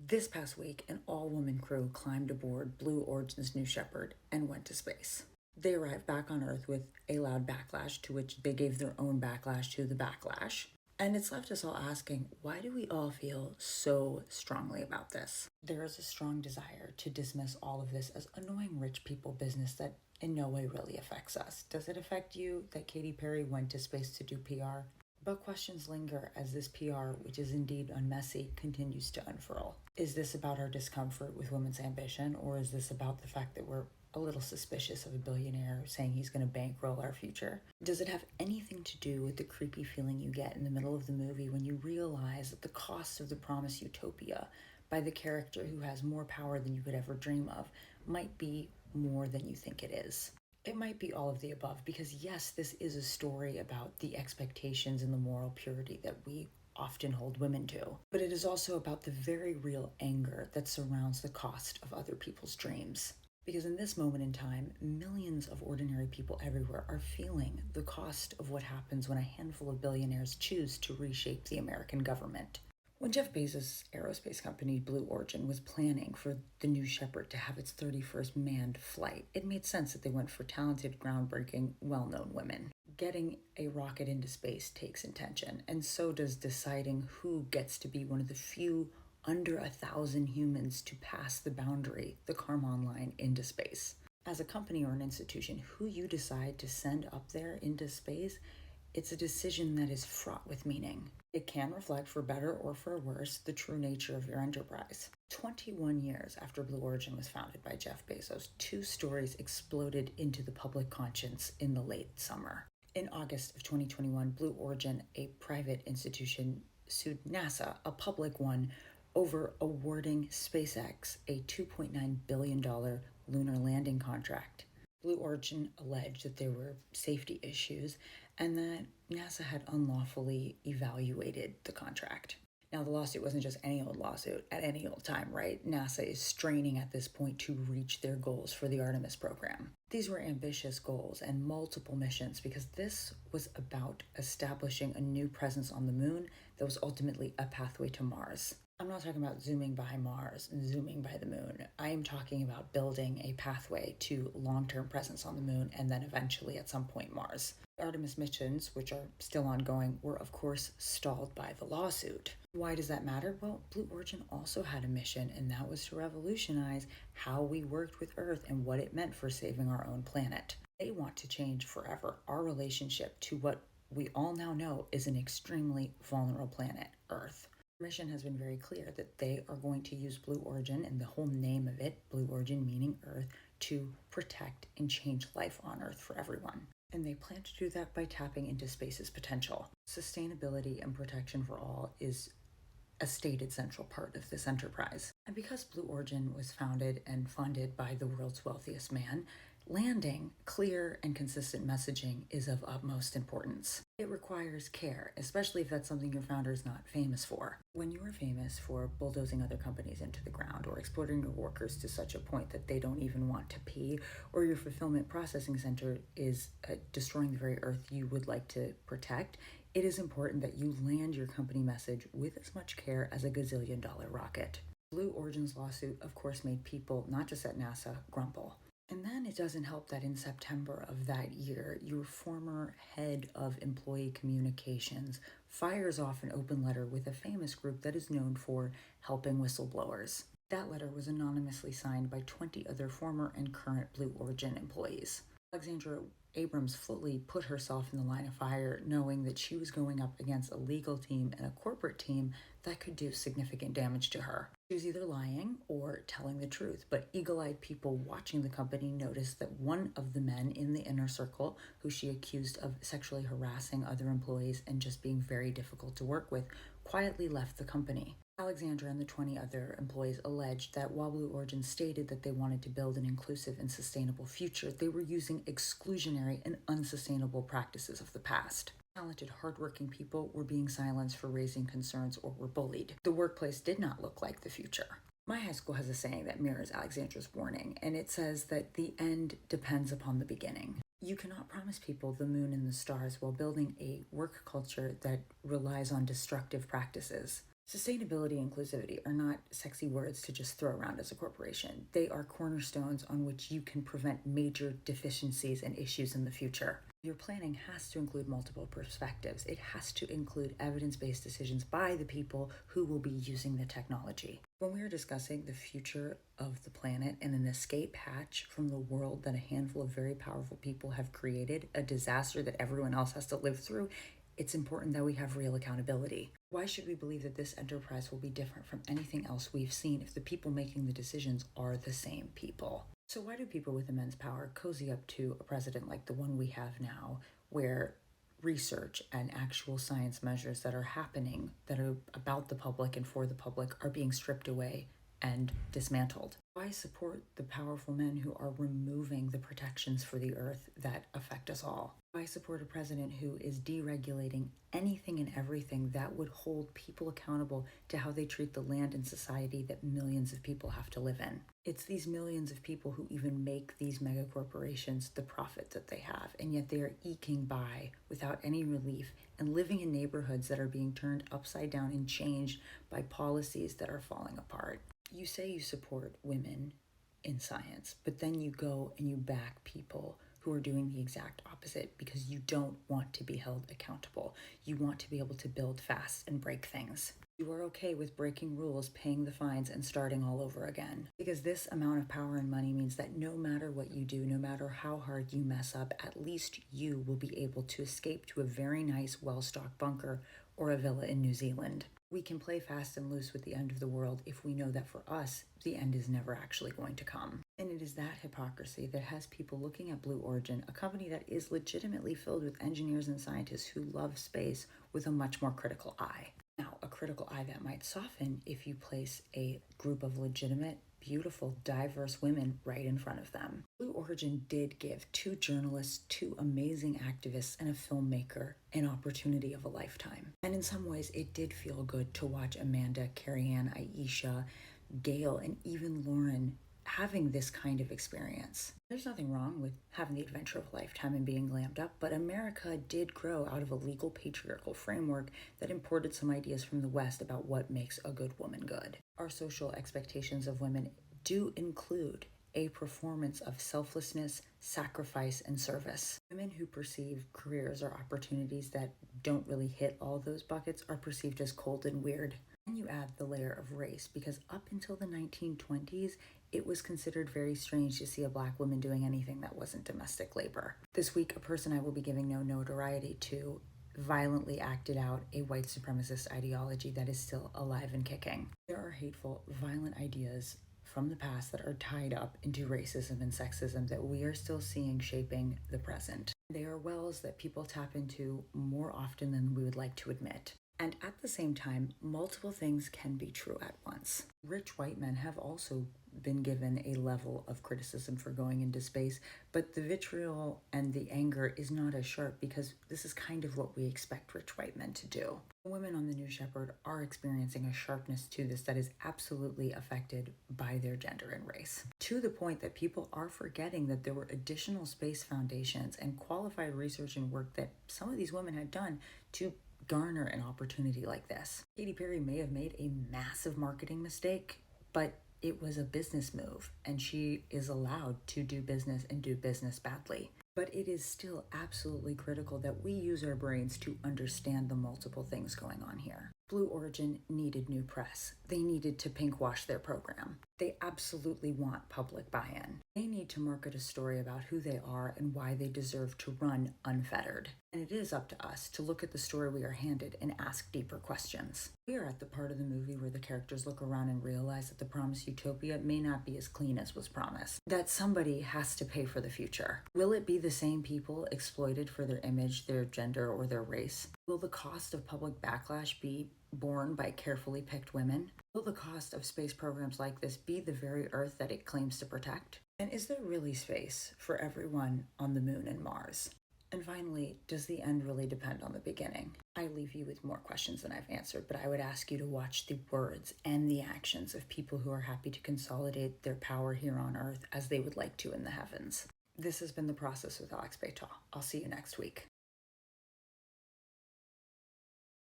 This past week, an all-woman crew climbed aboard Blue Origin's new Shepard and went to space. They arrived back on Earth with a loud backlash, to which they gave their own backlash to the backlash. And it's left us all asking, why do we all feel so strongly about this? There is a strong desire to dismiss all of this as annoying rich people business that in no way really affects us. Does it affect you that Katy Perry went to space to do PR? But questions linger as this PR, which is indeed unmessy, continues to unfurl. Is this about our discomfort with women's ambition, or is this about the fact that we're a little suspicious of a billionaire saying he's going to bankroll our future? Does it have anything to do with the creepy feeling you get in the middle of the movie when you realize that the cost of the promised utopia by the character who has more power than you could ever dream of might be more than you think it is? It might be all of the above, because yes, this is a story about the expectations and the moral purity that we often hold women to, but it is also about the very real anger that surrounds the cost of other people's dreams. Because in this moment in time, millions of ordinary people everywhere are feeling the cost of what happens when a handful of billionaires choose to reshape the American government. When Jeff Bezos' aerospace company Blue Origin was planning for the new Shepard to have its 31st manned flight, it made sense that they went for talented, groundbreaking, well-known women. Getting a rocket into space takes intention, and so does deciding who gets to be one of the few under 1,000 humans to pass the boundary, the Kármán line, into space. As a company or an institution, who you decide to send up there into space, it's a decision that is fraught with meaning. It can reflect, for better or for worse, the true nature of your enterprise. 21 years after Blue Origin was founded by Jeff Bezos, two stories exploded into the public conscience in the late summer. In August of 2021, Blue Origin, a private institution, sued NASA, a public one, over awarding SpaceX a $2.9 billion lunar landing contract. Blue Origin alleged that there were safety issues and that NASA had unlawfully evaluated the contract. Now, the lawsuit wasn't just any old lawsuit at any old time, right? NASA is straining at this point to reach their goals for the Artemis program. These were ambitious goals and multiple missions, because this was about establishing a new presence on the moon that was ultimately a pathway to Mars. I'm not talking about zooming by Mars and zooming by the moon. I am talking about building a pathway to long-term presence on the moon and then eventually at some point Mars. The Artemis missions, which are still ongoing, were of course stalled by the lawsuit. Why does that matter? Well, Blue Origin also had a mission, and that was to revolutionize how we worked with Earth and what it meant for saving our own planet. They want to change forever our relationship to what we all now know is an extremely vulnerable planet, Earth. Mission has been very clear that they are going to use Blue Origin, and the whole name of it, Blue Origin meaning Earth, to protect and change life on Earth for everyone. And they plan to do that by tapping into space's potential. Sustainability and protection for all is a stated central part of this enterprise. And because Blue Origin was founded and funded by the world's wealthiest man, landing clear and consistent messaging is of utmost importance. It requires care, especially if that's something your founder is not famous for. When you are famous for bulldozing other companies into the ground, or exploiting your workers to such a point that they don't even want to pee, or your fulfillment processing center is destroying the very Earth you would like to protect, it is important that you land your company message with as much care as a gazillion-dollar rocket. Blue Origin's lawsuit, of course, made people, not just at NASA, grumble. And then it doesn't help that in September of that year, your former head of employee communications fires off an open letter with a famous group that is known for helping whistleblowers. That letter was anonymously signed by 20 other former and current Blue Origin employees. Alexandra Abrams fully put herself in the line of fire, knowing that she was going up against a legal team and a corporate team that could do significant damage to her. She was either lying or telling the truth, but eagle-eyed people watching the company noticed that one of the men in the inner circle, who she accused of sexually harassing other employees and just being very difficult to work with, quietly left the company. Alexandra and the 20 other employees alleged that while Blue Origin stated that they wanted to build an inclusive and sustainable future, they were using exclusionary and unsustainable practices of the past. Talented, hardworking people were being silenced for raising concerns or were bullied. The workplace did not look like the future. My high school has a saying that mirrors Alexandra's warning, and it says that the end depends upon the beginning. You cannot promise people the moon and the stars while building a work culture that relies on destructive practices. Sustainability and inclusivity are not sexy words to just throw around as a corporation. They are cornerstones on which you can prevent major deficiencies and issues in the future. Your planning has to include multiple perspectives. It has to include evidence-based decisions by the people who will be using the technology. When we are discussing the future of the planet and an escape hatch from the world that a handful of very powerful people have created, a disaster that everyone else has to live through, it's important that we have real accountability. Why should we believe that this enterprise will be different from anything else we've seen if the people making the decisions are the same people? So why do people with immense power cozy up to a president like the one we have now, where research and actual science measures that are happening, that are about the public and for the public, are being stripped away and dismantled? Why support the powerful men who are removing the protections for the earth that affect us all? Why support a president who is deregulating anything and everything that would hold people accountable to how they treat the land and society that millions of people have to live in? It's these millions of people who even make these mega corporations the profit that they have, and yet they are eking by without any relief and living in neighborhoods that are being turned upside down and changed by policies that are falling apart. You say you support women in science, but then you go and you back people who are doing the exact opposite because you don't want to be held accountable. You want to be able to build fast and break things. You are okay with breaking rules, paying the fines, and starting all over again. Because this amount of power and money means that no matter what you do, no matter how hard you mess up, at least you will be able to escape to a very nice, well-stocked bunker or a villa in New Zealand. We can play fast and loose with the end of the world if we know that for us, the end is never actually going to come. And it is that hypocrisy that has people looking at Blue Origin, a company that is legitimately filled with engineers and scientists who love space, with a much more critical eye. Now, a critical eye that might soften if you place a group of legitimate, beautiful, diverse women right in front of them. Blue Origin did give 2 journalists, 2 amazing activists, and a filmmaker an opportunity of a lifetime. And in some ways, it did feel good to watch Amanda, Carrie Ann, Aisha, Gail, and even Lauren having this kind of experience. There's nothing wrong with having the adventure of a lifetime and being glammed up, but America did grow out of a legal patriarchal framework that imported some ideas from the West about what makes a good woman good. Our social expectations of women do include a performance of selflessness, sacrifice, and service. Women who perceive careers or opportunities that don't really hit all those buckets are perceived as cold and weird. And you add the layer of race, because up until the 1920s, it was considered very strange to see a Black woman doing anything that wasn't domestic labor. This week, a person I will be giving no notoriety to violently acted out a white supremacist ideology that is still alive and kicking. There are hateful, violent ideas from the past that are tied up into racism and sexism that we are still seeing shaping the present. They are wells that people tap into more often than we would like to admit. And at the same time, multiple things can be true at once. Rich white men have also been given a level of criticism for going into space, but the vitriol and the anger is not as sharp because this is kind of what we expect rich white men to do. Women on the new Shepard are experiencing a sharpness to this that is absolutely affected by their gender and race, to the point that people are forgetting that there were additional space foundations and qualified research and work that some of these women had done to garner an opportunity like this. Katy Perry may have made a massive marketing mistake, but it was a business move, and she is allowed to do business and do business badly. But it is still absolutely critical that we use our brains to understand the multiple things going on here. Blue Origin needed new press. They needed to pinkwash their program. They absolutely want public buy-in. They need to market a story about who they are and why they deserve to run unfettered. And it is up to us to look at the story we are handed and ask deeper questions. We are at the part of the movie where the characters look around and realize that the promised utopia may not be as clean as was promised. That somebody has to pay for the future. Will it be the same people exploited for their image, their gender, or their race? Will the cost of public backlash be borne by carefully picked women? Will the cost of space programs like this be the very Earth that it claims to protect? And is there really space for everyone on the moon and Mars? And finally, does the end really depend on the beginning? I leave you with more questions than I've answered, but I would ask you to watch the words and the actions of people who are happy to consolidate their power here on Earth as they would like to in the heavens. This has been The Process with Alex Beightol. I'll see you next week.